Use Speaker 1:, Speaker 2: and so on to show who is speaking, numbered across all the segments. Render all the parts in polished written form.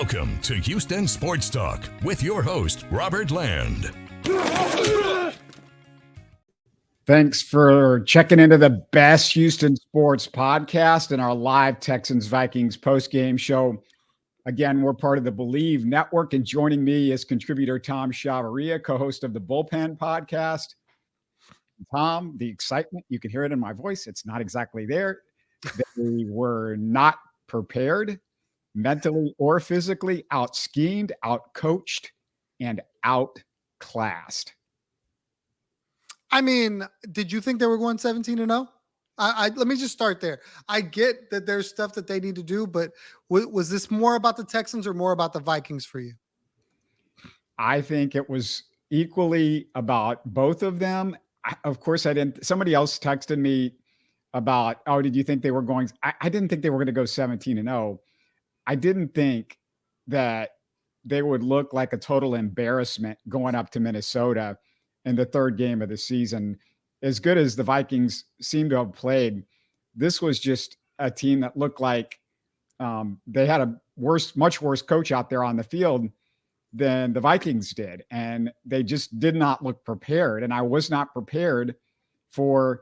Speaker 1: Welcome to Houston Sports Talk with your host, Robert Land.
Speaker 2: Thanks for checking into the best Houston sports podcast and our live Texans-Vikings postgame show. Again, we're part of the Bleav network, and joining me is contributor Tom Chavarria, co-host of the Bullpen podcast. Tom, the excitement, you can hear it in my voice. It's not exactly there. They were not prepared, mentally or physically, out-schemed, out-coached, and outclassed.
Speaker 3: I mean, did you think they were going 17-0? Let me just start there. I get that there's stuff that they need to do, but was this more about the Texans or more about the Vikings for you?
Speaker 2: I think it was equally about both of them. Of course, somebody else texted me about, oh, did you think they were going? I didn't think they were going to go 17-0. I didn't think that they would look like a total embarrassment going up to Minnesota in the third game of the season. As good as the Vikings seem to have played, this was just a team that looked like they had a much worse coach out there on the field than the Vikings did. And they just did not look prepared. And I was not prepared for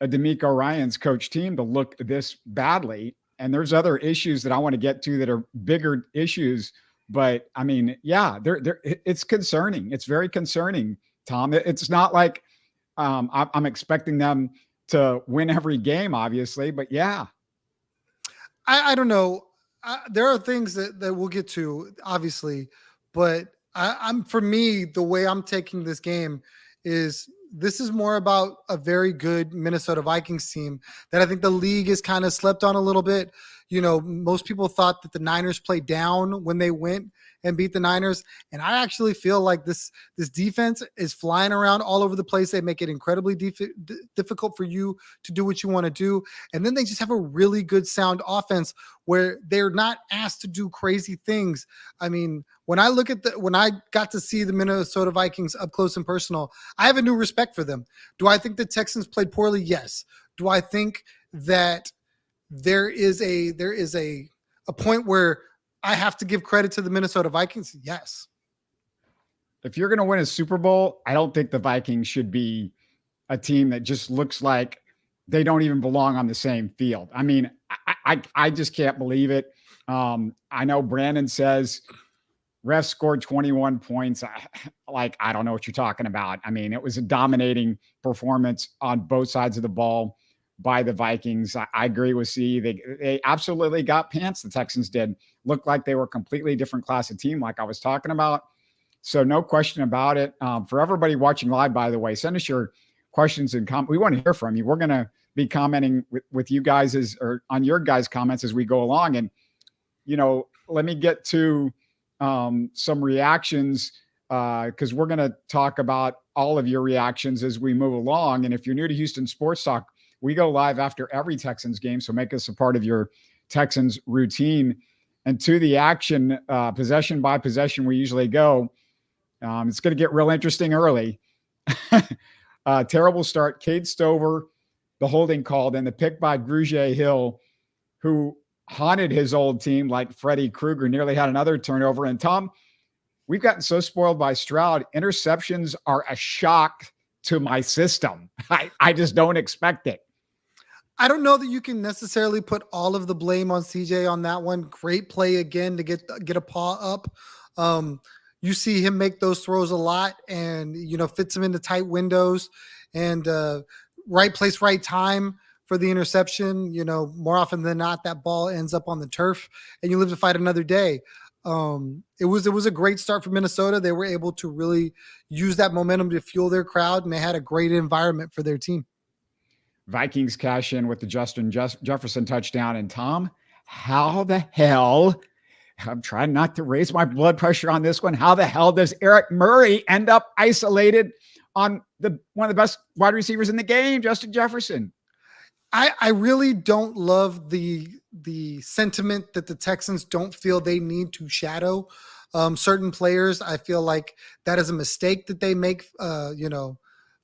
Speaker 2: a DeMeco Ryans coach team to look this badly. And there's other issues that I want to get to that are bigger issues. But I mean, yeah, it's concerning. It's very concerning, Tom. It's not like I'm expecting them to win every game, obviously, but yeah.
Speaker 3: I don't know. There are things that we'll get to, obviously, but for me, the way I'm taking this game is this is more about a very good Minnesota Vikings team that I think the league has kind of slept on a little bit. You know, most people thought that the Niners played down when they went and beat the Niners. And I actually feel like this defense is flying around all over the place. They make it incredibly difficult for you to do what you want to do. And then they just have a really good sound offense where they're not asked to do crazy things. I mean, when I got to see the Minnesota Vikings up close and personal, I have a new respect for them. Do I think the Texans played poorly? Yes. Do I think that there is a point where I have to give credit to the Minnesota Vikings? Yes.
Speaker 2: If you're going to win a Super Bowl, I don't think the Vikings should be a team that just looks like they don't even belong on the same field. I mean, I just can't believe it. I know Brandon says refs scored 21 points. I don't know what you're talking about. I mean, it was a dominating performance on both sides of the ball by the Vikings. I agree with C. They absolutely got pants. The Texans did. Looked like they were a completely different class of team, like I was talking about. So no question about it. For everybody watching live, by the way, send us your questions and comments. We want to hear from you. We're going to be commenting with you guys or on your guys' comments as we go along. And, you know, let me get to some reactions because we're going to talk about all of your reactions as we move along. And if you're new to Houston Sports Talk, we go live after every Texans game, so make us a part of your Texans routine. And to the action, possession by possession, we usually go. It's going to get real interesting early. Terrible start. Cade Stover, the holding call, then the pick by Grugier Hill, who haunted his old team like Freddie Krueger, nearly had another turnover. And Tom, we've gotten so spoiled by Stroud. Interceptions are a shock to my system. I just don't expect it.
Speaker 3: I don't know that you can necessarily put all of the blame on CJ on that one. Great play again to get a paw up. You see him make those throws a lot and, you know, fits him into tight windows and right place, right time for the interception. You know, more often than not, that ball ends up on the turf and you live to fight another day. It was a great start for Minnesota. They were able to really use that momentum to fuel their crowd, and they had a great environment for their team.
Speaker 2: Vikings cash in with the Justin Jefferson touchdown. And Tom, how the hell, I'm trying not to raise my blood pressure on this one. How the hell does Eric Murray end up isolated on one of the best wide receivers in the game, Justin Jefferson?
Speaker 3: I really don't love the sentiment that the Texans don't feel they need to shadow certain players. I feel like that is a mistake that they make,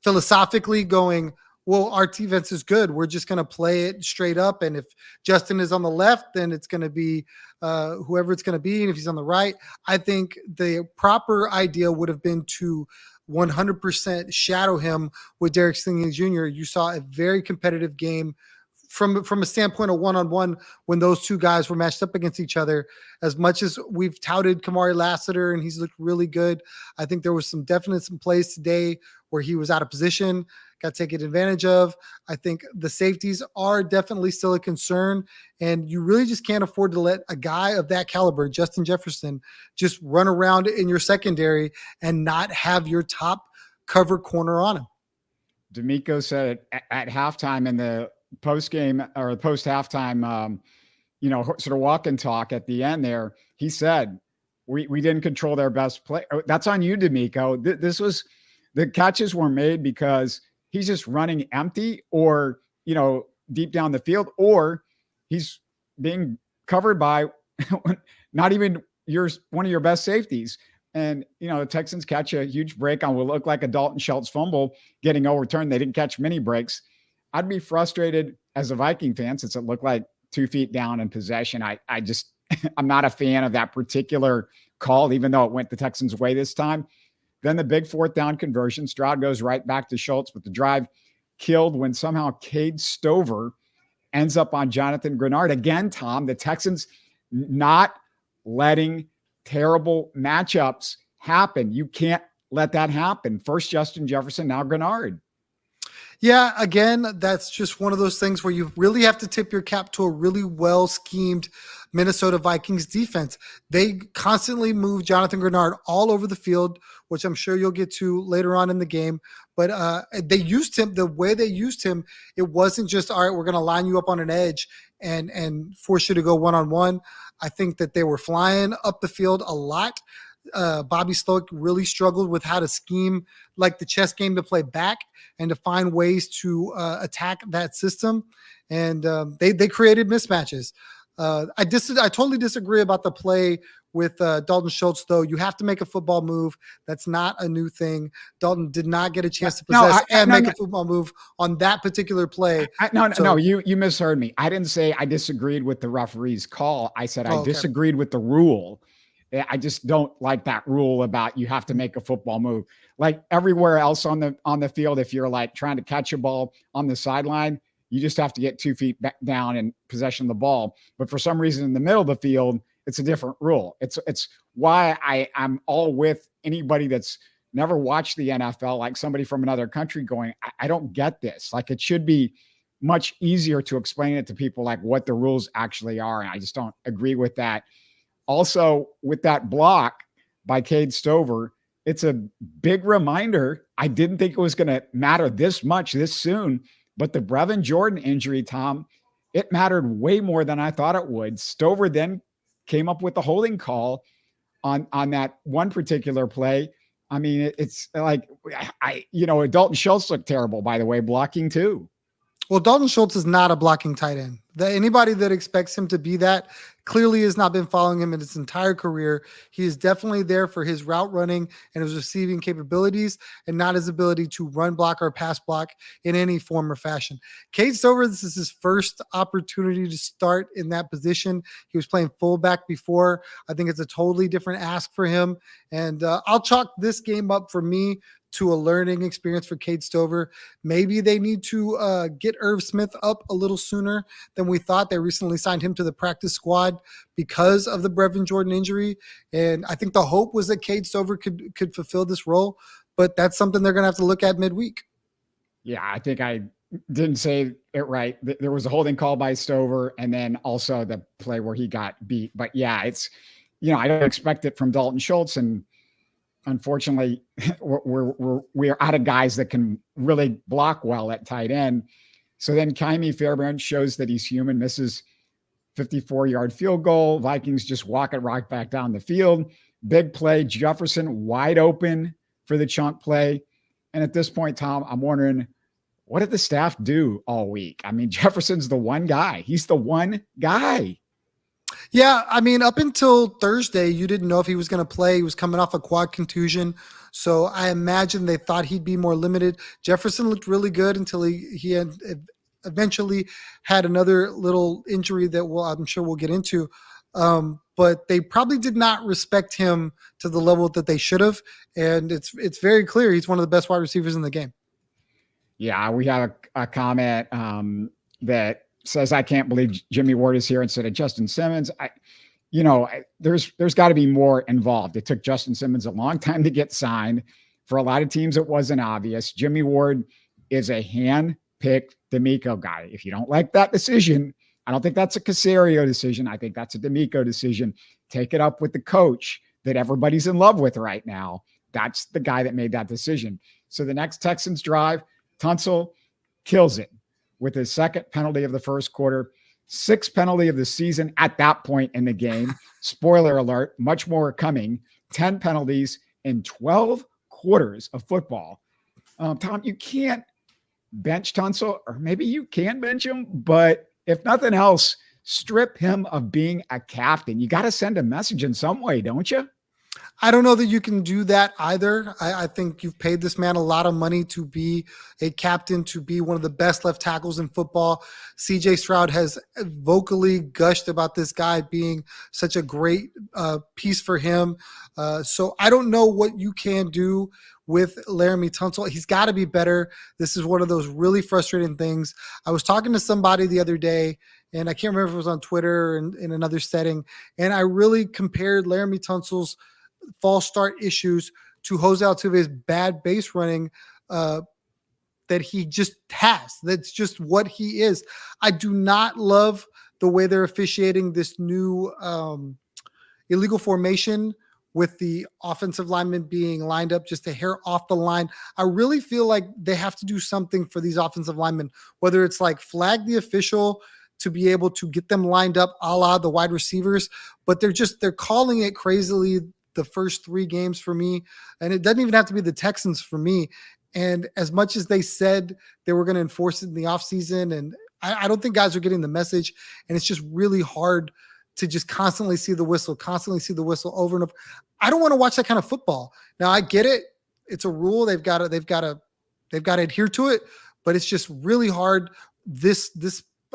Speaker 3: philosophically going, well, our defense is good. We're just going to play it straight up. And if Justin is on the left, then it's going to be whoever it's going to be. And if he's on the right, I think the proper idea would have been to 100% shadow him with Derek Stingley Jr. You saw a very competitive game from a standpoint of one-on-one when those two guys were matched up against each other. As much as we've touted Kamari Lassiter and he's looked really good, I think there was some plays today where he was out of position, got taken advantage of. I think the safeties are definitely still a concern, and you really just can't afford to let a guy of that caliber, Justin Jefferson, just run around in your secondary and not have your top cover corner on him.
Speaker 2: D'Amico said it at halftime in the post-game or post halftime, sort of walk and talk at the end there. He said, we didn't control their best play. That's on you, D'Amico. The catches were made because he's just running empty or, deep down the field, or he's being covered by not even one of your best safeties. And, the Texans catch a huge break on what looked like a Dalton Schultz fumble getting overturned. They didn't catch many breaks. I'd be frustrated as a Viking fan since it looked like 2 feet down in possession. I'm not a fan of that particular call, even though it went the Texans' way this time. Then the big 4th down conversion. Stroud goes right back to Schultz, but the drive killed when somehow Cade Stover ends up on Jonathan Grenard. Again, Tom, the Texans not letting terrible matchups happen. You can't let that happen. First Justin Jefferson, now Grenard.
Speaker 3: Yeah, again, that's just one of those things where you really have to tip your cap to a really well-schemed Minnesota Vikings defense. They constantly move Jonathan Grenard all over the field, which I'm sure you'll get to later on in the game. But they used him the way they used him. It wasn't just, all right, we're going to line you up on an edge and force you to go one-on-one. I think that they were flying up the field a lot. Bobby Slowick really struggled with how to scheme like the chess game to play back and to find ways to attack that system. And they created mismatches. I totally disagree about the play with Dalton Schultz, though. You have to make a football move. That's not a new thing. Dalton did not get a chance to possess make a football move on that particular play.
Speaker 2: You misheard me. I didn't say I disagreed with the referee's call. I said I disagreed with the rule. I just don't like that rule about you have to make a football move. Like everywhere else on the field, if you're like trying to catch a ball on the sideline, you just have to get 2 feet back down and possession of the ball. But for some reason in the middle of the field, it's a different rule. It's why I'm all with anybody that's never watched the NFL, like somebody from another country going, I don't get this. Like it should be much easier to explain it to people like what the rules actually are. And I just don't agree with that. Also, with that block by Cade Stover, it's a big reminder. I didn't think it was going to matter this much this soon, but the Brevin Jordan injury, Tom, it mattered way more than I thought it would. Stover then came up with the holding call on that one particular play. I mean, it's like, Dalton Schultz looked terrible, by the way, blocking too.
Speaker 3: Well, Dalton Schultz is not a blocking tight end. Anybody that expects him to be that clearly has not been following him in his entire career. He is definitely there for his route running and his receiving capabilities and not his ability to run block or pass block in any form or fashion. Cade Stover, this is his first opportunity to start in that position. He was playing fullback before. I think it's a totally different ask for him. And I'll chalk this game up for me to a learning experience for Cade Stover. Maybe they need to get Irv Smith up a little sooner than we thought. They recently signed him to the practice squad because of the Brevin Jordan injury. And I think the hope was that Cade Stover could fulfill this role, but that's something they're going to have to look at midweek. Yeah,
Speaker 2: I think I didn't say it right. There was a holding call by Stover and then also the play where he got beat. But yeah, it's, I don't expect it from Dalton Schultz, and unfortunately, we're out of guys that can really block well at tight end. So then Kymie Fairbairn shows that he's human, misses 54-yard field goal. Vikings just walk it right back down the field. Big play, Jefferson wide open for the chunk play. And at this point, Tom, I'm wondering, what did the staff do all week? I mean, Jefferson's the one guy. He's the one guy.
Speaker 3: Yeah, I mean, up until Thursday, you didn't know if he was going to play. He was coming off a quad contusion. So I imagine they thought he'd be more limited. Jefferson looked really good until he had eventually had another little injury that I'm sure we'll get into. But they probably did not respect him to the level that they should have. And it's very clear he's one of the best wide receivers in the game.
Speaker 2: Yeah, we have a comment that says, I can't believe Jimmy Ward is here instead of Justin Simmons. There's got to be more involved. It took Justin Simmons a long time to get signed. For a lot of teams, it wasn't obvious. Jimmy Ward is a hand-picked D'Amico guy. If you don't like that decision, I don't think that's a Caserio decision. I think that's a D'Amico decision. Take it up with the coach that everybody's in love with right now. That's the guy that made that decision. So the next Texans drive, Tunsil kills it with his second penalty of the first quarter, sixth penalty of the season at that point in the game. Spoiler alert, much more coming. 10 penalties in 12 quarters of football. Tom, you can't bench Tunsil, or maybe you can bench him, but if nothing else, strip him of being a captain. You got to send a message in some way, don't you?
Speaker 3: I don't know that you can do that either. I think you've paid this man a lot of money to be a captain, to be one of the best left tackles in football. CJ Stroud has vocally gushed about this guy being such a great piece for him. So I don't know what you can do with Laremy Tunsil. He's got to be better. This is one of those really frustrating things. I was talking to somebody the other day, and I can't remember if it was on Twitter or in another setting, and I really compared Laremy Tunsil's false start issues to Jose Altuve's bad base running that he just has. That's just what he is. I do not love the way they're officiating this new illegal formation with the offensive linemen being lined up just a hair off the line. I really feel like they have to do something for these offensive linemen, whether it's like flag the official to be able to get them lined up a la the wide receivers, but they're calling it crazily the first 3 games for me. And it doesn't even have to be the Texans for me. And as much as they said they were going to enforce it in the offseason, and I don't think guys are getting the message. And it's just really hard to just constantly see the whistle over and over. I don't want to watch that kind of football. Now I get it. It's a rule. They've got to adhere to it, but it's just really hard this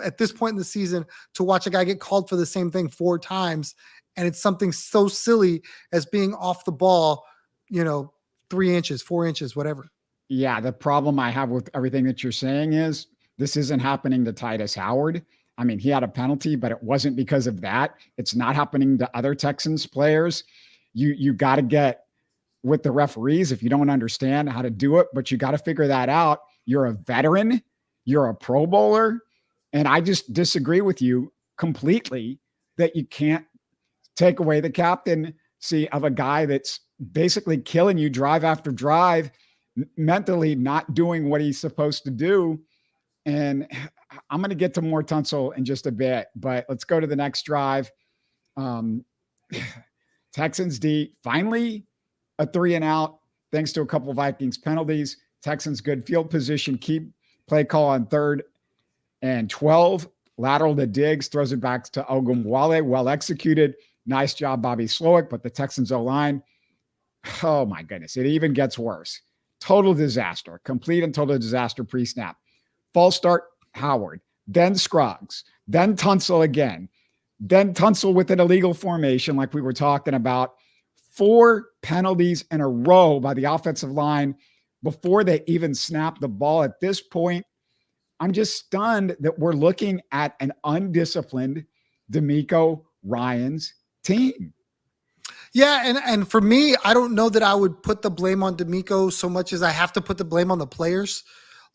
Speaker 3: at this point in the season to watch a guy get called for the same thing 4 times. And it's something so silly as being off the ball, 3 inches, 4 inches, whatever.
Speaker 2: Yeah. The problem I have with everything that you're saying is this isn't happening to Titus Howard. I mean, he had a penalty, but it wasn't because of that. It's not happening to other Texans players. You got to get with the referees if you don't understand how to do it, but you got to figure that out. You're a veteran. You're a Pro Bowler. And I just disagree with you completely that you can't take away the captaincy of a guy that's basically killing you drive after drive, mentally not doing what he's supposed to do. And I'm going to get to more Tunsil in just a bit, but let's go to the next drive. Texans D, finally a 3-and-out, thanks to a couple of Vikings penalties. Texans good field position, keep play call on 3rd and 12. Lateral to Diggs, throws it back to Ogunbowale, well executed. Nice job, Bobby Slowick, but the Texans O-line, oh my goodness, it even gets worse. Total disaster, complete and total disaster pre-snap. False start, Howard, then Scruggs, then Tunsil again, then Tunsil with an illegal formation like we were talking about. 4 penalties in a row by the offensive line before they even snap the ball. At this point, I'm just stunned that we're looking at an undisciplined D'Amico Ryans team.
Speaker 3: Yeah, and for me, I don't know that I would put the blame on D'Amico so much as I have to put the blame on the players.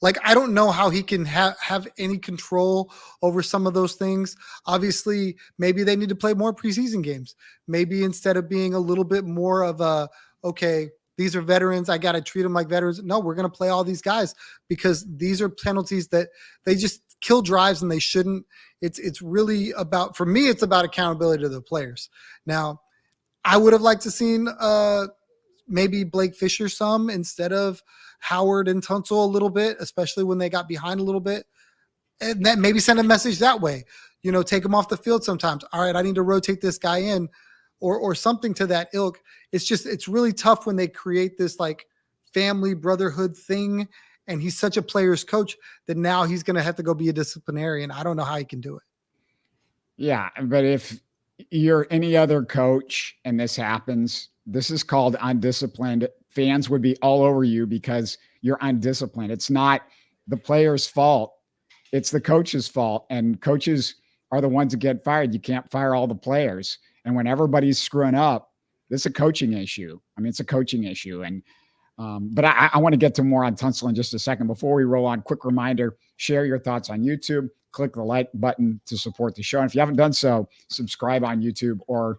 Speaker 3: Like, I don't know how he can have any control over some of those things. Obviously, maybe they need to play more preseason games. Maybe instead of being a little bit more of a, okay, these are veterans, I got to treat them like veterans. No, we're going to play all these guys because these are penalties that they just kill drives and they shouldn't. It's really about, for me, it's about accountability to the players. Now, I would have liked to seen maybe Blake Fisher some instead of Howard and Tunsil a little bit, especially when they got behind a little bit. and that maybe send a message that way, take him off the field sometimes. All right, I need to rotate this guy in or something to that ilk. It's really tough when they create this like family brotherhood thing. And he's such a player's coach that now he's going to have to go be a disciplinarian. I don't know how he can do it.
Speaker 2: Yeah. But if you're any other coach and this happens, this is called undisciplined. Fans would be all over you because you're undisciplined. It's not the player's fault. It's the coach's fault. And coaches are the ones that get fired. You can't fire all the players. And when everybody's screwing up, this is a coaching issue. I mean, it's a coaching issue. And but I want to get to more on Tunsil in just a second. Before we roll on, quick reminder, share your thoughts on YouTube. Click the like button to support the show. And if you haven't done so, subscribe on YouTube or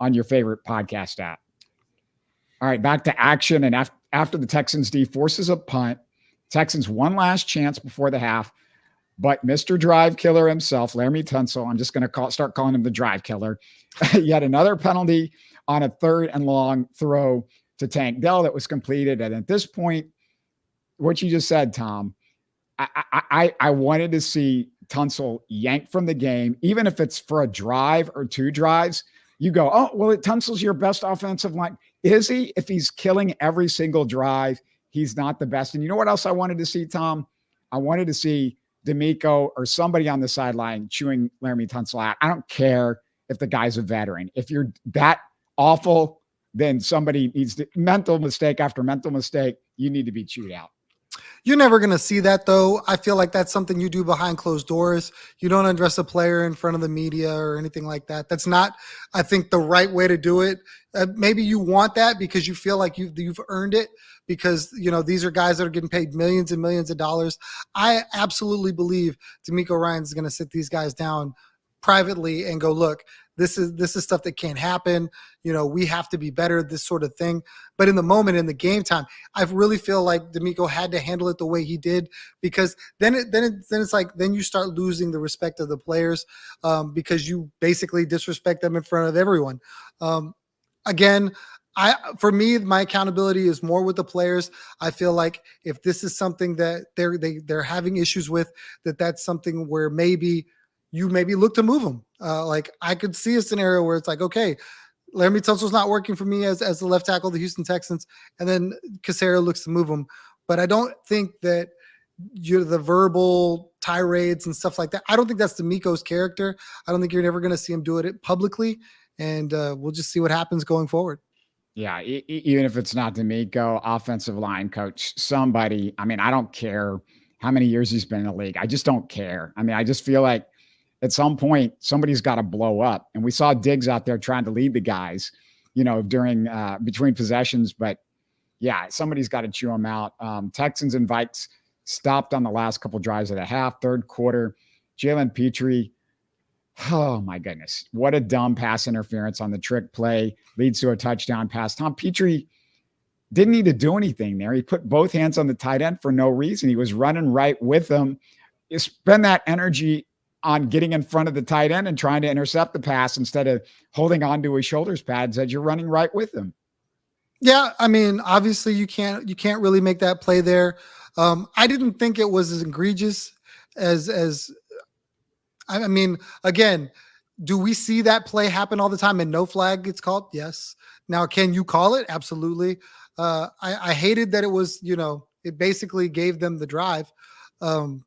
Speaker 2: on your favorite podcast app. All right, back to action. And after the Texans D forces a punt, Texans one last chance before the half. But Mr. Drive Killer himself, Laremy Tunsil, I'm just going to start calling him the Drive Killer, yet another penalty on a 3rd and long throw to Tank Dell that was completed. And at this point, what you just said, Tom, I wanted to see Tunsil yanked from the game, even if it's for a drive or 2 drives. You go, oh, well, Tunsil's your best offensive line. Is he? If he's killing every single drive, he's not the best. And you know what else I wanted to see, Tom? I wanted to see D'Amico or somebody on the sideline chewing Laremy Tunsil out. I don't care if the guy's a veteran. If you're that awful, then somebody needs to, mental mistake after mental mistake, you need to be chewed out.
Speaker 3: You're never going to see that, though. I feel like that's something you do behind closed doors. You don't undress a player in front of the media or anything like that. That's not, I think, the right way to do it. Maybe you want that because you feel like you've earned it because, these are guys that are getting paid millions and millions of dollars. I absolutely believe D'Amico Ryans is going to sit these guys down privately and go, look, this is stuff that can't happen. We have to be better, this sort of thing. But in the moment, in the game time, I really feel like D'Amico had to handle it the way he did, because then it's like, then you start losing the respect of the players because you basically disrespect them in front of everyone. Again, for me, my accountability is more with the players. I feel like if this is something that they're having issues with, that's something where maybe you look to move them. Like I could see a scenario where it's like, okay, Laremy Tunsil's not working for me as the left tackle of the Houston Texans, and then Caserio looks to move him. But I don't think that the verbal tirades and stuff like that, I don't think that's D'Amico's character. I don't think you're never going to see him do it publicly, and we'll just see what happens going forward.
Speaker 2: Yeah, even if it's not D'Amico, offensive line coach, somebody, I mean, I don't care how many years he's been in the league. I just don't care. I mean, I just feel like at some point, somebody's got to blow up. And we saw Diggs out there trying to lead the guys, during between possessions. But yeah, somebody's got to chew them out. Texans and Vikes stopped on the last couple drives of the half, 3rd quarter. Jalen Petrie, oh my goodness, what a dumb pass interference on the trick play, leads to a touchdown pass. Tom Petrie didn't need to do anything there. He put both hands on the tight end for no reason. He was running right with them. You spend that energy on getting in front of the tight end and trying to intercept the pass instead of holding on to his shoulders pads as you're running right with him.
Speaker 3: Yeah, I mean, obviously you can't really make that play there. I didn't think it was as egregious as I mean, again, do we see that play happen all the time and no flag gets called? Yes. Now, can you call it? Absolutely. I hated that it was, it basically gave them the drive. I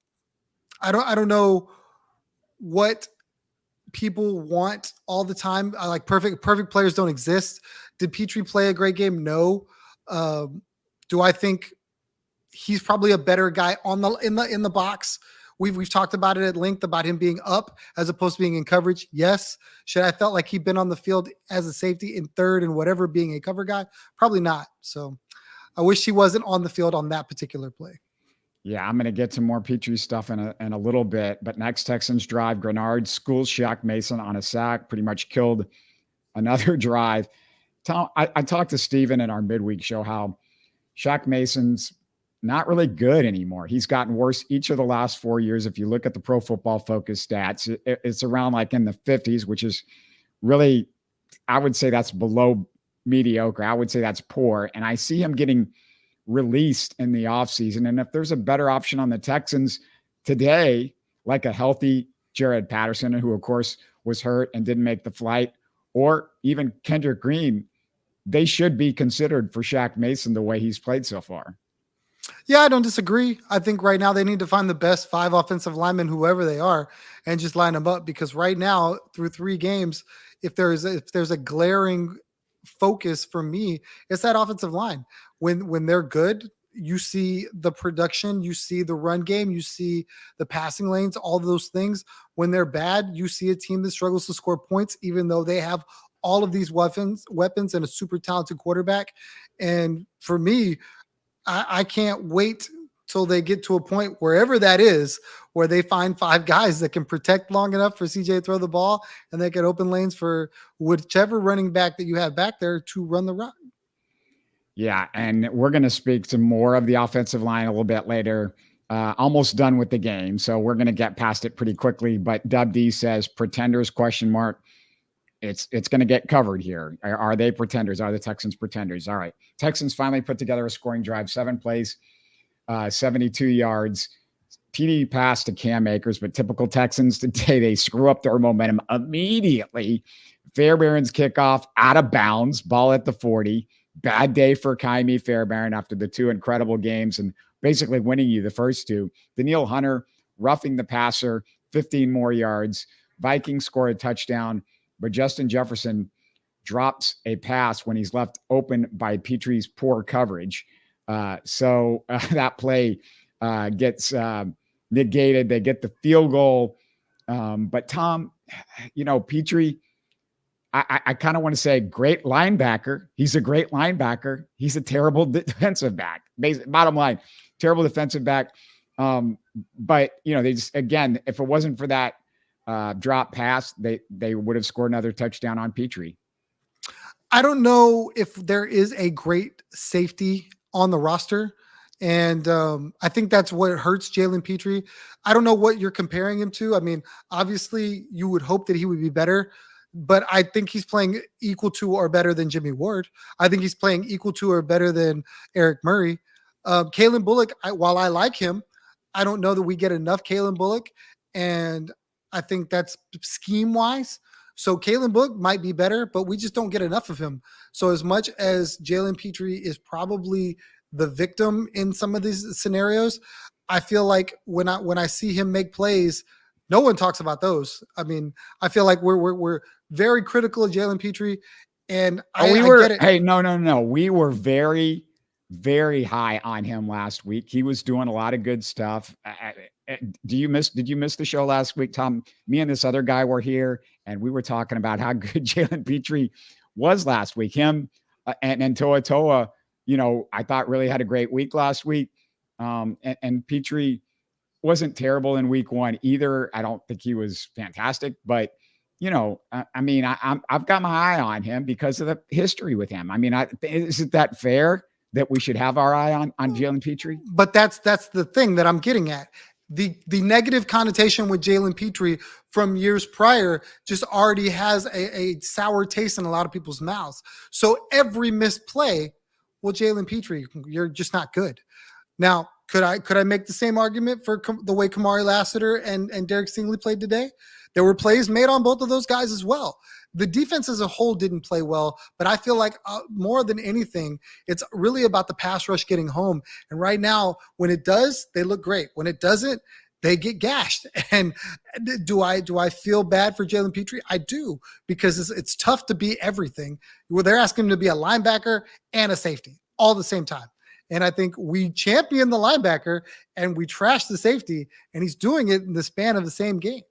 Speaker 3: don't know what people want all the time. Like perfect players don't exist. Did Petrie play a great game? No. Do I think he's probably a better guy in the box? We've talked about it at length about him being up as opposed to being in coverage. Yes. Should I felt like he'd been on the field as a safety in 3rd and whatever being a cover guy? Probably not. So I wish he wasn't on the field on that particular play.
Speaker 2: Yeah, I'm going to get to more Petrie stuff in a little bit. But next Texans drive, Grenard schools Shaq Mason on a sack, pretty much killed another drive. Tom, I talked to Steven in our midweek show how Shaq Mason's not really good anymore. He's gotten worse each of the last 4 years. If you look at the Pro Football Focus stats, it's around like in the 50s, which is really, I would say that's below mediocre. I would say that's poor. And I see him getting released in the offseason. And if there's a better option on the Texans today, like a healthy Jared Patterson, who of course was hurt and didn't make the flight, or even Kendrick Green, they should be considered for Shaq Mason the way he's played so far.
Speaker 3: Yeah, I don't disagree. I think right now they need to find the best 5 offensive linemen, whoever they are, and just line them up, because right now through 3 games, if there's a glaring focus for me, it's that offensive line. When they're good, you see the production, you see the run game, you see the passing lanes, all those things. When they're bad, you see a team that struggles to score points, even though they have all of these weapons and a super talented quarterback. And for me, I can't wait till they get to a point, wherever that is, where they find 5 guys that can protect long enough for CJ to throw the ball, and they get open lanes for whichever running back that you have back there to run the route.
Speaker 2: Yeah, and we're going to speak to more of the offensive line a little bit later. Almost done with the game, so we're going to get past it pretty quickly. But Dub D says pretenders ? It's going to get covered here. Are they pretenders? Are the Texans pretenders? All right. Texans finally put together a scoring drive, 7 plays, 72 yards. TD pass to Cam Akers, but typical Texans today, they screw up their momentum immediately. Fairbairn's kickoff out of bounds, ball at the 40. Bad day for Kaimi Fairbairn after the 2 incredible games and basically winning you the first 2. Daniil Hunter roughing the passer, 15 more yards. Vikings score a touchdown, but Justin Jefferson drops a pass when he's left open by Petry's poor coverage. So that play gets negated. They get the field goal. But Tom, Petry, I kind of want to say great linebacker. He's a great linebacker. He's a terrible defensive back. Bottom line, terrible defensive back. But, they just, again, if it wasn't for that drop pass, they would have scored another touchdown on Petry.
Speaker 3: I don't know if there is a great safety on the roster. And I think that's what hurts Jalen Petry. I don't know what you're comparing him to. I mean, obviously you would hope that he would be better, but I think he's playing equal to or better than Jimmy Ward. I think he's playing equal to or better than Eric Murray. Kalen Bullock, while I like him, I don't know that we get enough Kalen Bullock. And I think that's scheme-wise. So Kalen Bullock might be better, but we just don't get enough of him. So as much as Jalen Petry is probably the victim in some of these scenarios, I feel like when I see him make plays, no one talks about those. I mean, I feel like we're very critical of Jalen Petry, and I get it.
Speaker 2: Hey, no. We were very, very high on him last week. He was doing a lot of good stuff. Did you miss the show last week, Tom? Me and this other guy were here, and we were talking about how good Jalen Petry was last week. Him and Toa, I thought really had a great week last week. And Petry wasn't terrible in week 1 either. I don't think he was fantastic, but I've got my eye on him because of the history with him. I mean, isn't that fair that we should have our eye on Jalen Petry?
Speaker 3: But that's the thing that I'm getting at. The negative connotation with Jalen Petry from years prior just already has a sour taste in a lot of people's mouths. So every missed play, well, Jalen Petry, you're just not good. Now, could I make the same argument for the way Kamari Lassiter and Derek Stingley played today? There were plays made on both of those guys as well. The defense as a whole didn't play well, but I feel like more than anything, it's really about the pass rush getting home. And right now, when it does, they look great. When it doesn't, they get gashed. And do I feel bad for Jalen Petry? I do, because it's tough to be everything. Well, they're asking him to be a linebacker and a safety all at the same time. And I think we champion the linebacker and we trash the safety, and he's doing it in the span of the same game.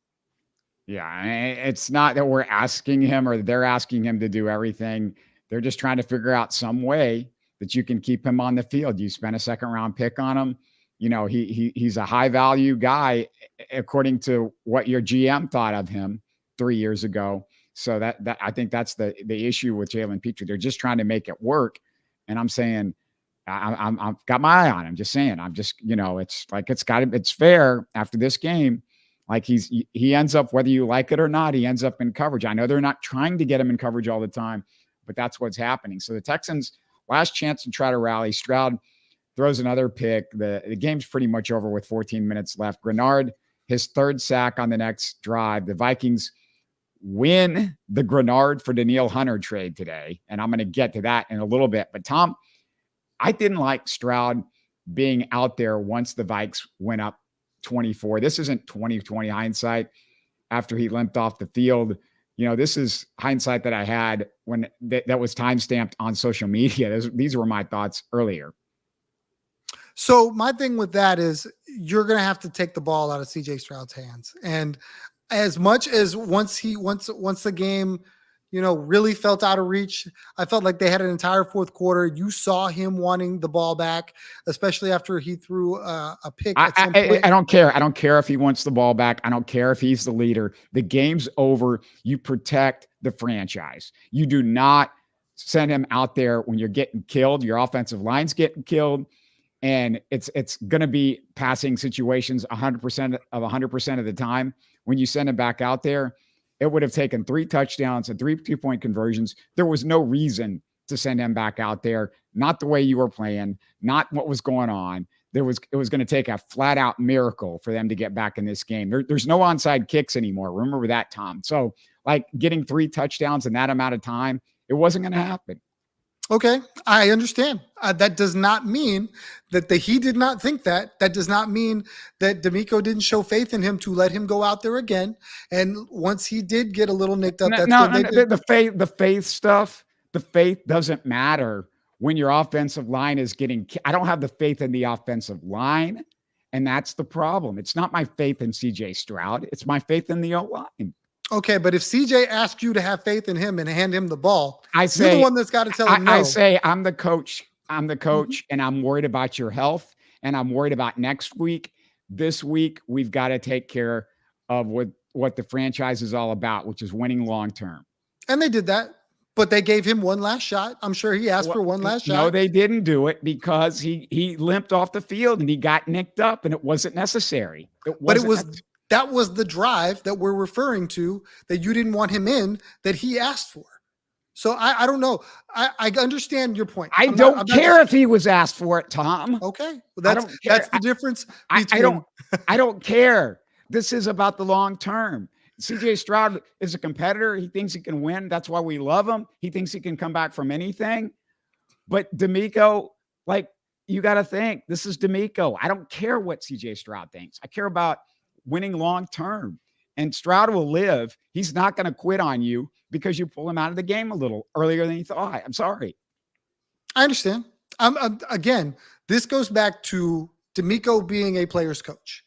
Speaker 2: Yeah, it's not that we're asking him or they're asking him to do everything. They're just trying to figure out some way that you can keep him on the field. You spent a 2nd-round pick on him. He's a high-value guy, according to what your GM thought of him 3 years ago. So that I think that's the issue with Jalen Petry. They're just trying to make it work. And I'm saying, I've got my eye on him. Just saying, I'm just, it's like it's fair after this game. Like he ends up, whether you like it or not, he ends up in coverage. I know they're not trying to get him in coverage all the time, but that's what's happening. So the Texans, last chance to try to rally. Stroud throws another pick. The game's pretty much over with 14 minutes left. Grenard his third sack on the next drive. The Vikings win the Grenard for Danielle Hunter trade today, and I'm going to get to that in a little bit. But Tom, I didn't like Stroud being out there once the Vikes went up 24. This isn't 2020 hindsight after he limped off the field. This is hindsight that I had when that was timestamped on social media. These were my thoughts earlier.
Speaker 3: So my thing with that is you're going to have to take the ball out of CJ Stroud's hands. And as much as once the game, really felt out of reach, I felt like they had an entire fourth quarter. You saw him wanting the ball back, especially after he threw a pick at some point.
Speaker 2: I don't care. I don't care if he wants the ball back. I don't care if he's the leader. The game's over. You protect the franchise. You do not send him out there when you're getting killed. Your offensive line's getting killed. And it's going to be passing situations 100% of the time. When you send him back out there, it would have taken 3 touchdowns and 3 2-point conversions. There was no reason to send him back out there. Not the way you were playing, not what was going on. It was going to take a flat out miracle for them to get back in this game. There's no onside kicks anymore. Remember that, Tom. So like getting 3 touchdowns in that amount of time, it wasn't going to happen.
Speaker 3: Okay, I understand. That does not mean that he did not think that. That does not mean that DeMeco didn't show faith in him to let him go out there again. And once he did get a little nicked up,
Speaker 2: the faith stuff, the faith doesn't matter when your offensive line is getting. I don't have the faith in the offensive line, and that's the problem. It's not my faith in CJ Stroud. It's my faith in the O-line.
Speaker 3: Okay, but if CJ asks you to have faith in him and hand him the ball,
Speaker 2: you're
Speaker 3: the one that's got to tell him no.
Speaker 2: I say, I'm the coach, and I'm worried about your health, and I'm worried about next week. This week, we've got to take care of what the franchise is all about, which is winning long-term.
Speaker 3: And they did that, but they gave him one last shot. I'm sure he asked for one last shot.
Speaker 2: No, they didn't do it because he limped off the field, and he got nicked up, and it wasn't necessary. That
Speaker 3: was the drive that we're referring to that you didn't want him in that he asked for. So I don't know. I understand your point.
Speaker 2: I don't care if he was asked for it, Tom.
Speaker 3: Okay. Well, that's the difference.
Speaker 2: I don't care. This is about the long term. CJ Stroud is a competitor. He thinks he can win. That's why we love him. He thinks he can come back from anything. But DeMeco, you got to think, this is DeMeco. I don't care what CJ Stroud thinks. I care about winning long term, and Stroud will live. He's not going to quit on you because you pull him out of the game a little earlier than you thought. I'm sorry.
Speaker 3: I understand. Again, this goes back to DeMeco being a player's coach.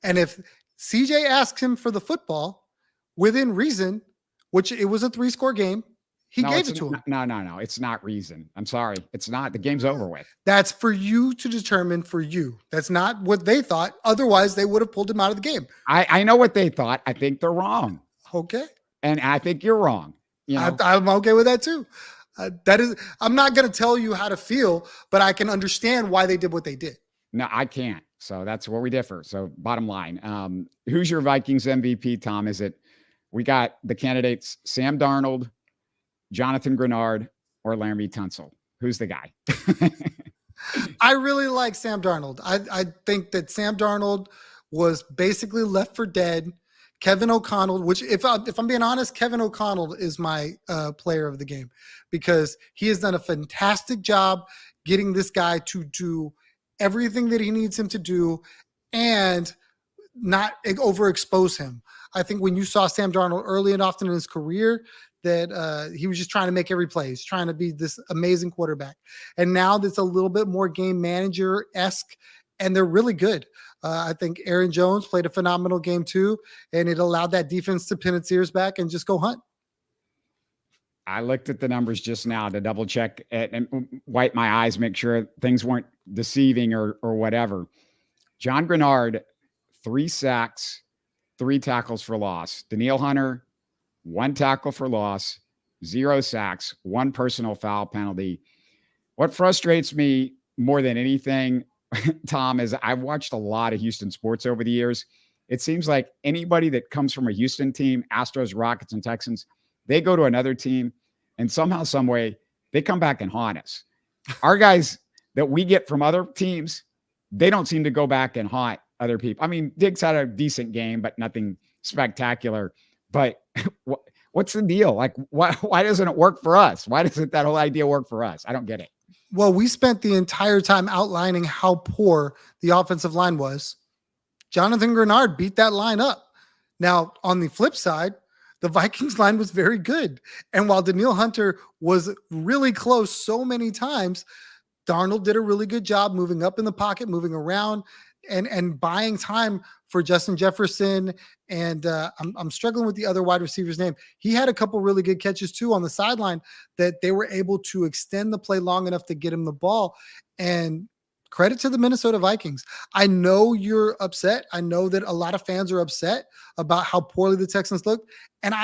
Speaker 3: And if CJ asks him for the football within reason, which it was a 3-score game, he gave it to him.
Speaker 2: No. It's not reason. I'm sorry. It's not. The game's over with.
Speaker 3: That's for you to determine for you. That's not what they thought. Otherwise, they would have pulled him out of the game.
Speaker 2: I know what they thought. I think they're wrong.
Speaker 3: Okay.
Speaker 2: And I think you're wrong.
Speaker 3: I'm okay with that too. I'm not going to tell you how to feel, but I can understand why they did what they did.
Speaker 2: No, I can't. So that's where we differ. So bottom line, who's your Vikings MVP, Tom? We got the candidates, Sam Darnold, Jonathan Grenard, or Laremy Tunsil? Who's the guy?
Speaker 3: I really like Sam Darnold. I think that Sam Darnold was basically left for dead. Kevin O'Connell, which if I'm being honest, Kevin O'Connell is my player of the game because he has done a fantastic job getting this guy to do everything that he needs him to do and not overexpose him. I think when you saw Sam Darnold early and often in his career, that he was just trying to make every play. He's trying to be this amazing quarterback. And now that's a little bit more game manager-esque, and they're really good. I think Aaron Jones played a phenomenal game too, and it allowed that defense to pin its ears back and just go hunt.
Speaker 2: I looked at the numbers just now to double check and wipe my eyes, make sure things weren't deceiving or whatever. John Grenard, 3 sacks, 3 tackles for loss. Danielle Hunter, 1 tackle for loss, 0 sacks, 1 personal foul penalty. What frustrates me more than anything, Tom, is I've watched a lot of Houston sports over the years. It seems like anybody that comes from a Houston team, Astros, Rockets, and Texans, they go to another team and somehow, some way, they come back and haunt us. Our guys that we get from other teams, they don't seem to go back and haunt other people. I mean, Diggs had a decent game, but nothing spectacular. But what's the deal? Like, why doesn't it work for us? Why doesn't that whole idea work for us? I don't get it.
Speaker 3: Well, we spent the entire time outlining how poor the offensive line was. Jonathan Grenard beat that line up. Now, on the flip side, the Vikings line was very good. And while Danielle Hunter was really close so many times, Darnold did a really good job moving up in the pocket, moving around, and buying time for Justin Jefferson. And I'm struggling with the other wide receiver's name. He had a couple really good catches too on the sideline that they were able to extend the play long enough to get him the ball. And credit to the Minnesota Vikings. I know you're upset. I know that a lot of fans are upset about how poorly the Texans looked. And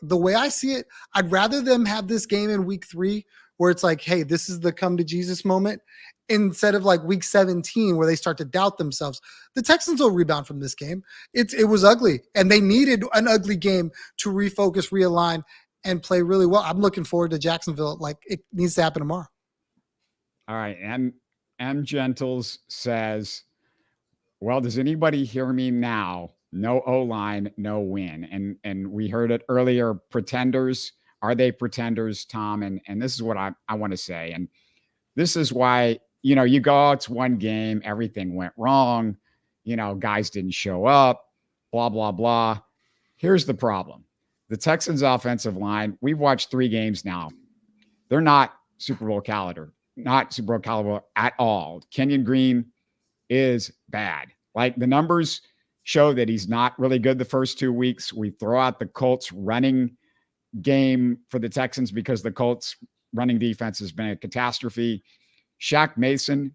Speaker 3: the way I see it, I'd rather them have this game in week 3 where it's like, hey, this is the come to Jesus moment, instead of like week 17 where they start to doubt themselves. The Texans will rebound from this game. It was ugly, and they needed an ugly game to refocus, realign, and play really well. I'm looking forward to Jacksonville. Like, it needs to happen tomorrow.
Speaker 2: All right. M. Gentles says, well, does anybody hear me now? No O-line, no win. And we heard it earlier, pretenders. Are they pretenders, Tom? And this is what I want to say. And this is why, you go, it's one game, everything went wrong. Guys didn't show up, blah, blah, blah. Here's the problem. The Texans offensive line, we've watched 3 games now. They're not Super Bowl caliber. Not Super Bowl caliber at all. Kenyon Green is bad. Like, the numbers show that he's not really good the first 2 weeks. We throw out the Colts running game for the Texans because the Colts running defense has been a catastrophe. Shaq Mason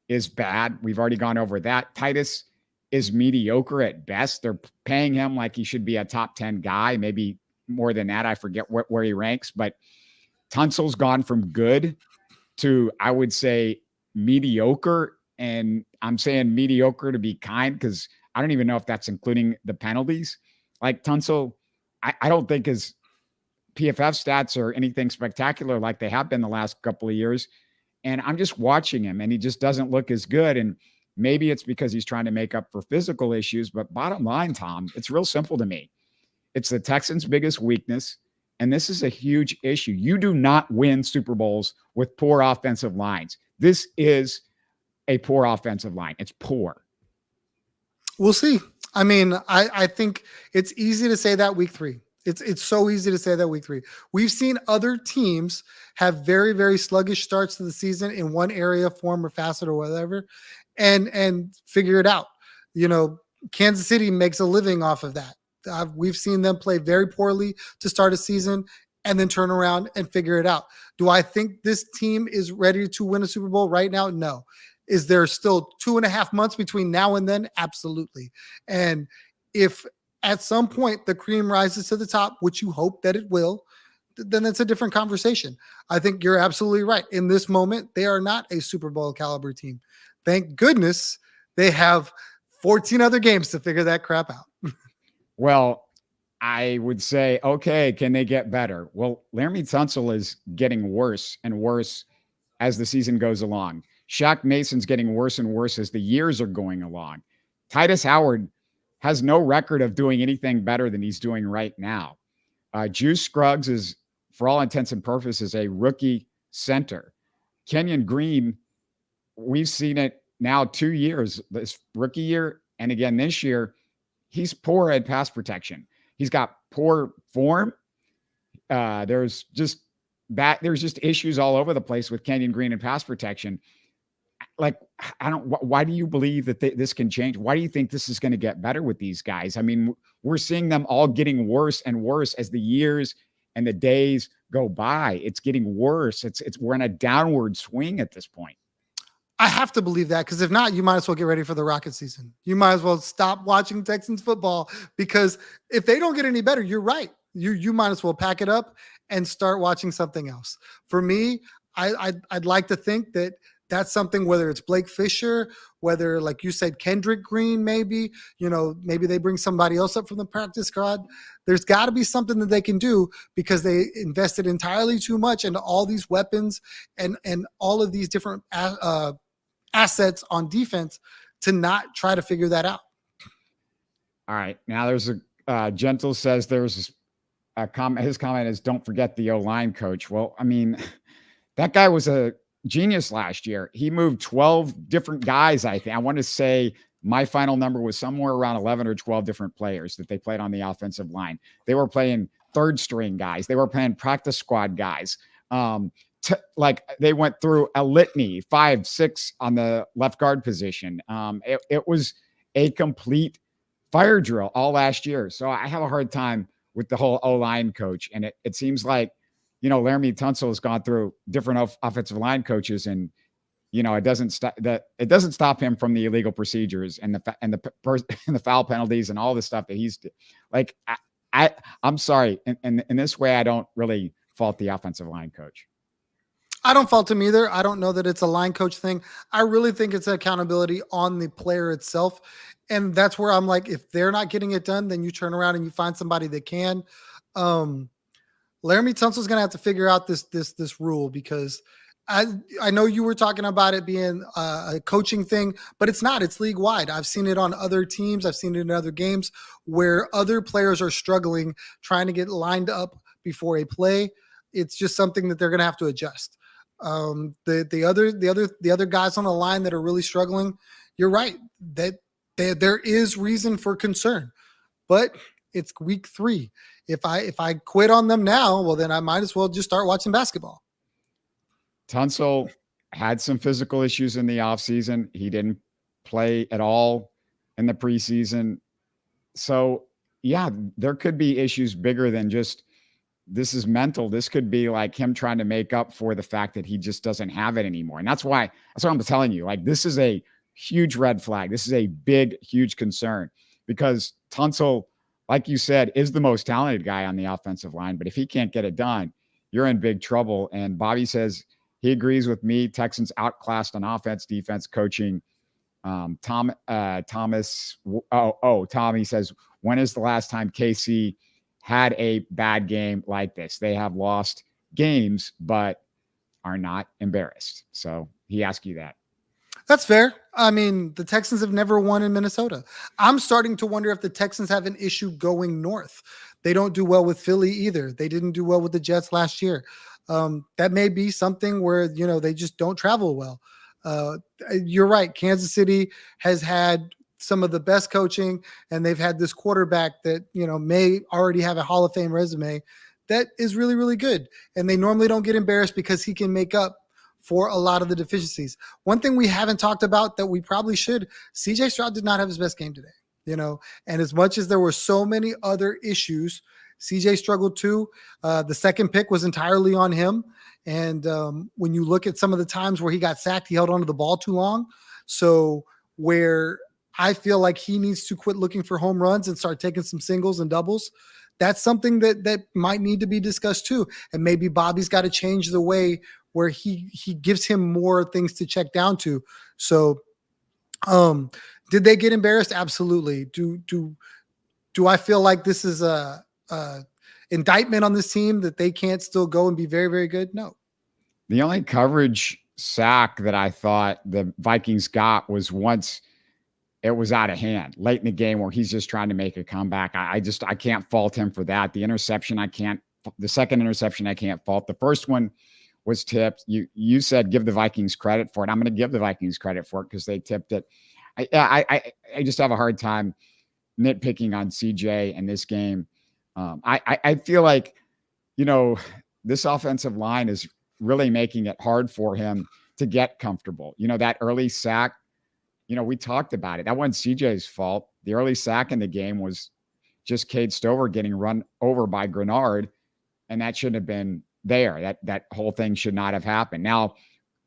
Speaker 2: is bad. We've already gone over that. Titus is mediocre at best. They're paying him like he should be a top 10 guy, maybe more than that. I forget where he ranks, but Tunsil's gone from good to, I would say, mediocre. And I'm saying mediocre to be kind, because I don't even know if that's including the penalties. Like, Tunsil, I don't think his PFF stats are anything spectacular like they have been the last couple of years. And I'm just watching him, and he just doesn't look as good. And maybe it's because he's trying to make up for physical issues. But bottom line, Tom, it's real simple to me. It's the Texans' biggest weakness. And this is a huge issue. You do not win Super Bowls with poor offensive lines. This is a poor offensive line. It's poor.
Speaker 3: We'll see. I mean, I think it's easy to say that week 3. It's so easy to say that week 3. We've seen other teams have very, very sluggish starts to the season in one area, form, or facet, or whatever, and figure it out. Kansas City makes a living off of that. We've seen them play very poorly to start a season and then turn around and figure it out. Do I think this team is ready to win a Super Bowl right now? No. Is there still 2.5 months between now and then? Absolutely. And if at some point the cream rises to the top, which you hope that it will, then it's a different conversation. I think you're absolutely right. In this moment, they are not a Super Bowl caliber team. Thank goodness they have 14 other games to figure that crap out.
Speaker 2: Well, I would say, okay, can they get better? Well, Laramie Tunsil is getting worse and worse as the season goes along. Shaq Mason's getting worse and worse as the years are going along. Titus Howard has no record of doing anything better than he's doing right now. Juice Scruggs is, for all intents and purposes, a rookie center. Kenyon Green, we've seen it now 2 years, this rookie year, and again this year, he's poor at pass protection. He's got poor form. There's just issues all over the place with Kenyon Green and pass protection. Like, why do you believe that this can change? Why do you think this is going to get better with these guys? I mean, we're seeing them all getting worse and worse as the years and the days go by. It's getting worse. We're in a downward swing at this point.
Speaker 3: I have to believe that, because if not, you might as well get ready for the Rocket season. You might as well stop watching Texans football, because if they don't get any better, you're right. You might as well pack it up and start watching something else. For me, I'd like to think that that's something, whether it's Blake Fisher, whether, like you said, Kendrick Green, maybe they bring somebody else up from the practice squad. There's got to be something that they can do, because they invested entirely too much into all these weapons and all of these different assets on defense to not try to figure that out.
Speaker 2: All right. Now there's Gentle says there's a comment. His comment is, don't forget the O-line coach. Well, I mean, that guy was a genius last year. He moved 12 different guys, I think. I want to say my final number was somewhere around 11 or 12 different players that they played on the offensive line. They were playing third string guys. They were playing practice squad guys. Like they went through a litany, 5, 6 on the left guard position. It was a complete fire drill all last year. So I have a hard time with the whole O-line coach. And it seems like, Laramie Tunsil has gone through different offensive line coaches, and it doesn't stop him from the illegal procedures and the foul penalties and all the stuff that he's like. I'm sorry, in this way, I don't really fault the offensive line coach.
Speaker 3: I don't fault him either. I don't know that it's a line coach thing. I really think it's accountability on the player itself. And that's where I'm like, if they're not getting it done, then you turn around and you find somebody that can. Laramie Tunsil's going to have to figure out this rule, because I know you were talking about it being a coaching thing, but it's not. It's league wide. I've seen it on other teams. I've seen it in other games where other players are struggling trying to get lined up before a play. It's just something that they're going to have to adjust. The other guys on the line that are really struggling, you're right, that there is reason for concern, but it's week 3. If I quit on them now, well, then I might as well just start watching basketball.
Speaker 2: Tunsil had some physical issues in the offseason. He didn't play at all in the preseason. So, yeah, there could be issues bigger than just this is mental. This could be like him trying to make up for the fact that he just doesn't have it anymore. And that's what I'm telling you. Like, this is a huge red flag. This is a big, huge concern, because Tunsil, like you said, is the most talented guy on the offensive line. But if he can't get it done, you're in big trouble. And Bobby says he agrees with me. Texans outclassed on offense, defense, coaching. Tom, he says, when is the last time KC had a bad game like this? They have lost games, but are not embarrassed. So he asked you that.
Speaker 3: That's fair. I mean, the Texans have never won in Minnesota. I'm starting to wonder if the Texans have an issue going north. They don't do well with Philly either. They didn't do well with the Jets last year. That may be something where, they just don't travel well. You're right. Kansas City has had some of the best coaching, and they've had this quarterback that, may already have a Hall of Fame resume that is really, really good. And they normally don't get embarrassed because he can make up for a lot of the deficiencies. One thing we haven't talked about that we probably should, CJ Stroud did not have his best game today, and as much as there were so many other issues, CJ struggled too. The second pick was entirely on him. And when you look at some of the times where he got sacked, he held onto the ball too long. So where I feel like he needs to quit looking for home runs and start taking some singles and doubles, that's something that might need to be discussed too. And maybe Bobby's got to change the way where he gives him more things to check down to. So did they get embarrassed? Absolutely. Do I feel like this is a indictment on this team that they can't still go and be very, very good? No.
Speaker 2: The only coverage sack that I thought the Vikings got was once it was out of hand late in the game where he's just trying to make a comeback. I can't fault him for that. The second interception, I can't fault. The first one was tipped. You said give the Vikings credit for it. I'm going to give the Vikings credit for it because they tipped it. I just have a hard time nitpicking on CJ in this game. I feel like, this offensive line is really making it hard for him to get comfortable. That early sack, we talked about it. That wasn't CJ's fault. The early sack in the game was just Cade Stover getting run over by Grenard, and that shouldn't have been there. That whole thing should not have happened. Now,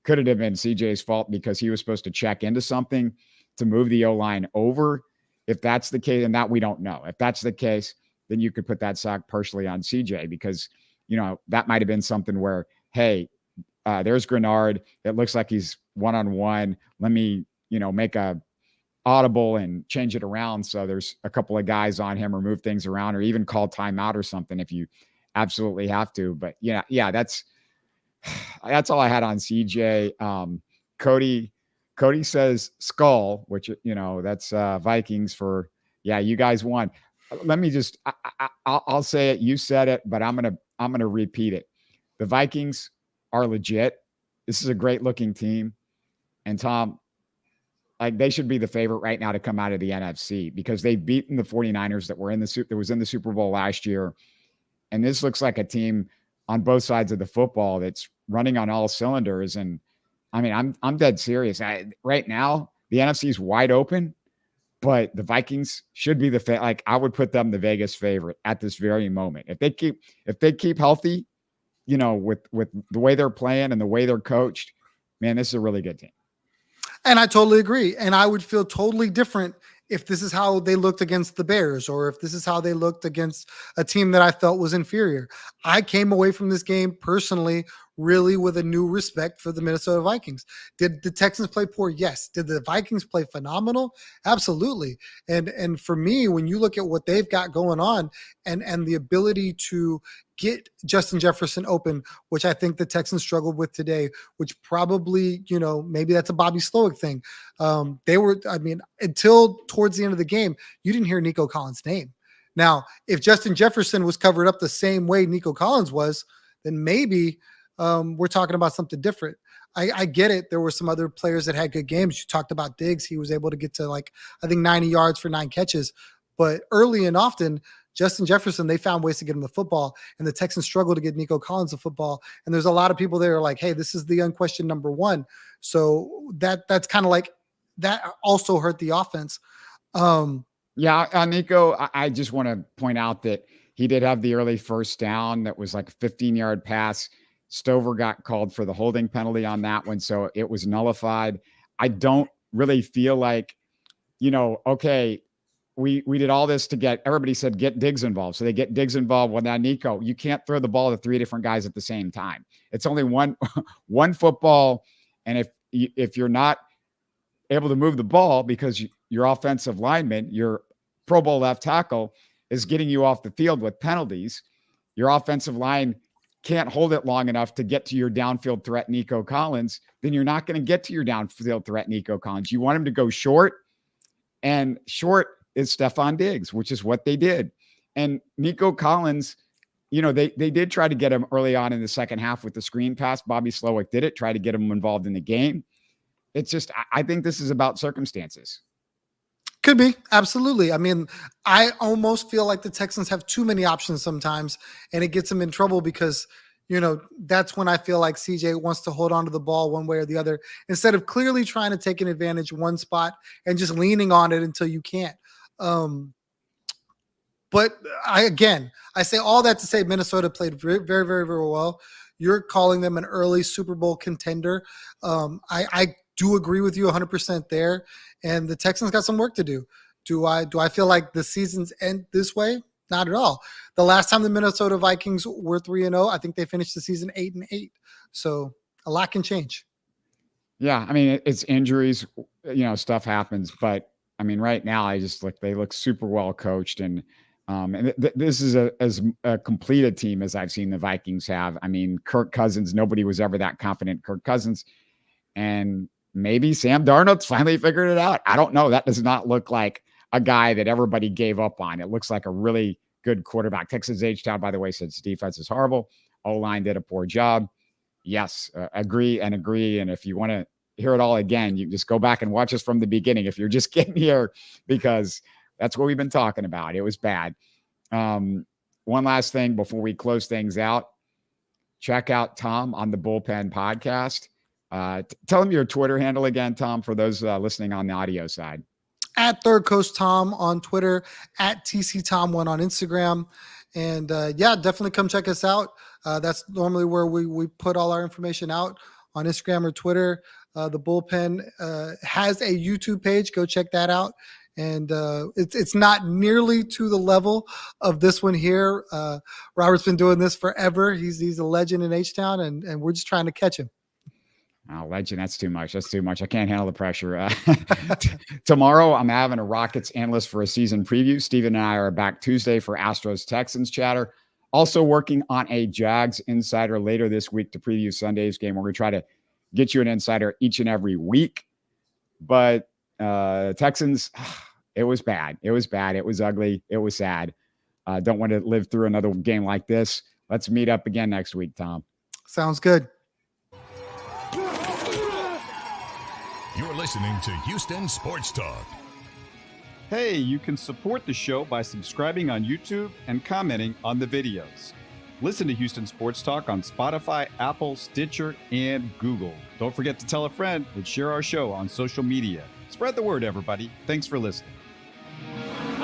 Speaker 2: could it have been CJ's fault because he was supposed to check into something to move the O-line over? If that's the case, and that we don't know. If that's the case, then you could put that sack partially on CJ because, that might have been something where, hey, there's Grenard. It looks like he's one-on-one. Let me, make a audible and change it around. So there's a couple of guys on him or move things around or even call timeout or something if you absolutely have to. But yeah, that's all I had on CJ. Cody says skull, which, that's Vikings for Yeah, you guys won. Let me just, I'll say it. You said it, but I'm gonna repeat it. The Vikings are legit. This is a great looking team, and Tom, like they should be the favorite right now to come out of the NFC because they've beaten the 49ers that was in the Super Bowl last year, and this looks like a team on both sides of the football that's running on all cylinders. And I mean, I'm dead serious. Right now, the NFC is wide open. But the Vikings should be like I would put them the Vegas favorite at this very moment. If they keep healthy, with the way they're playing and the way they're coached, man, this is a really good team.
Speaker 3: And I totally agree. And I would feel totally different if this is how they looked against the Bears or if this is how they looked against a team that I felt was inferior. I came away from this game personally really with a new respect for the Minnesota Vikings. Did the Texans play poor? Yes. Did the Vikings play phenomenal? Absolutely. And for me, when you look at what they've got going on and the ability to get Justin Jefferson open, which I think the Texans struggled with today, which probably, maybe that's a Bobby Slowick thing. Until towards the end of the game, you didn't hear Nico Collins' name. Now, if Justin Jefferson was covered up the same way Nico Collins was, then maybe we're talking about something different. I get it. There were some other players that had good games. You talked about Diggs. He was able to get to I think 90 yards for 9 catches. But early and often, Justin Jefferson, they found ways to get him the football, and the Texans struggled to get Nico Collins the football. And there's a lot of people there are like, hey, this is the unquestioned number one. So that's kind of like that also hurt the offense.
Speaker 2: Yeah, Nico, I just want to point out that he did have the early first down that was like a 15-yard pass. Stover got called for the holding penalty on that one, so it was nullified. I don't really feel like, okay, we did all this to everybody said get Diggs involved. So they get Diggs involved. Well, now, Nico, you can't throw the ball to 3 different guys at the same time. It's only one football, and if you're not able to move the ball because your offensive lineman, your Pro Bowl left tackle, is getting you off the field with penalties, your offensive line can't hold it long enough to get to your downfield threat, Nico Collins, then you're not going to get to your downfield threat, Nico Collins. You want him to go short, and short is Stephon Diggs, which is what they did. And Nico Collins, they did try to get him early on in the second half with the screen pass. Bobby Slowick did it, try to get him involved in the game. It's just, I think this is about circumstances.
Speaker 3: Could be. Absolutely. I mean, I almost feel like the Texans have too many options sometimes, and it gets them in trouble because, that's when I feel like CJ wants to hold on to the ball one way or the other instead of clearly trying to take an advantage one spot and just leaning on it until you can't. But I say all that to say Minnesota played very, very, very, very well. You're calling them an early Super Bowl contender. I do agree with you 100% there. And the Texans got some work to do. Do I feel like the season's end this way? Not at all. The last time the Minnesota Vikings were 3-0, I think they finished the season 8-8. So a lot can change.
Speaker 2: Yeah, I mean, it's injuries, stuff happens. But I mean, right now, they look super well coached, and this is as a completed team as I've seen the Vikings have. I mean, Kirk Cousins, nobody was ever that confident. Kirk Cousins, and maybe Sam Darnold's finally figured it out. I don't know. That does not look like a guy that everybody gave up on. It looks like a really good quarterback. Texas H-Town, by the way, said his defense is horrible. O-line did a poor job. Yes, agree. And if you want to hear it all again, you just go back and watch us from the beginning if you're just getting here, because that's what we've been talking about. It was bad. One last thing before we close things out. Check out Tom on the Bullpen podcast. Tell him your Twitter handle again, Tom, for those listening on the audio side.
Speaker 3: At Third Coast Tom on Twitter, at TCTom1 on Instagram. And definitely come check us out. That's normally where we put all our information out on Instagram or Twitter. The Bullpen has a YouTube page. Go check that out. And it's not nearly to the level of this one here. Robert's been doing this forever. He's a legend in H-Town, and we're just trying to catch him.
Speaker 2: Oh, legend. That's too much. I can't handle the pressure. Tomorrow, I'm having a Rockets analyst for a season preview. Steven and I are back Tuesday for Astros Texans chatter. Also working on a Jags insider later this week to preview Sunday's game. We're going to try to get you an insider each and every week. But Texans, It was bad. It was bad. It was ugly. It was sad. Don't want to live through another game like this. Let's meet up again next week, Tom.
Speaker 3: Sounds good.
Speaker 1: You're listening to Houston Sports Talk.
Speaker 4: Hey, you can support the show by subscribing on YouTube and commenting on the videos. Listen to Houston Sports Talk on Spotify, Apple, Stitcher, and Google. Don't forget to tell a friend and share our show on social media. Spread the word, everybody. Thanks for listening.